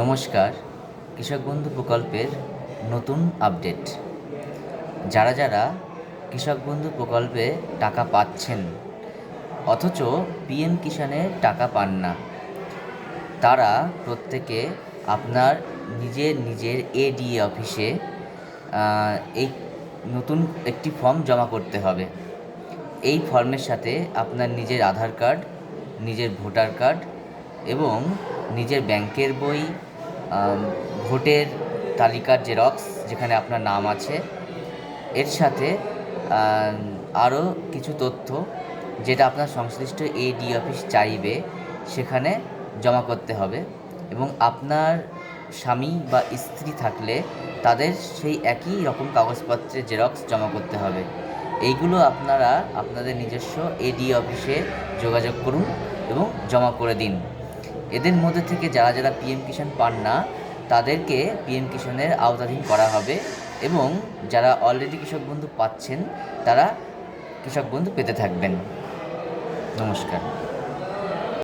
নমস্কার। কৃষক বন্ধু প্রকল্পের নতুন আপডেট। যারা যারা কৃষক বন্ধু প্রকল্পে টাকা পাচ্ছেন অথচ পিএম কিষাণের টাকা পান না, তারা প্রত্যেকে আপনার নিজের নিজের এডিএ অফিসে এই নতুন একটি ফর্ম জমা করতে হবে। এই ফর্মের সাথে আপনার নিজের আধার কার্ড, নিজের ভোটার কার্ড এবং নিজের ব্যাংকের বই, ভোটের তালিকার জেরক্স যেখানে আপনার নাম আছে, এর সাথে আরও কিছু তথ্য যেটা আপনার সংশ্লিষ্ট এডি অফিস চাইবে সেখানে জমা করতে হবে। এবং আপনার স্বামী বা স্ত্রী থাকলে তাদের সেই একই রকম কাগজপত্রের জেরক্স জমা করতে হবে। এইগুলো আপনারা আপনাদের নিজস্ব এডি অফিসে যোগাযোগ করুন এবং জমা করে দিন। এদের মধ্যে থেকে যারা যারা পিএম কিষাণ পান না তাদেরকে পিএম কিষাণের আওতাধীন করা হবে এবং যারা অলরেডি কৃষক বন্ধু পাচ্ছেন তারা কৃষক বন্ধু পেতে থাকবেন। নমস্কার।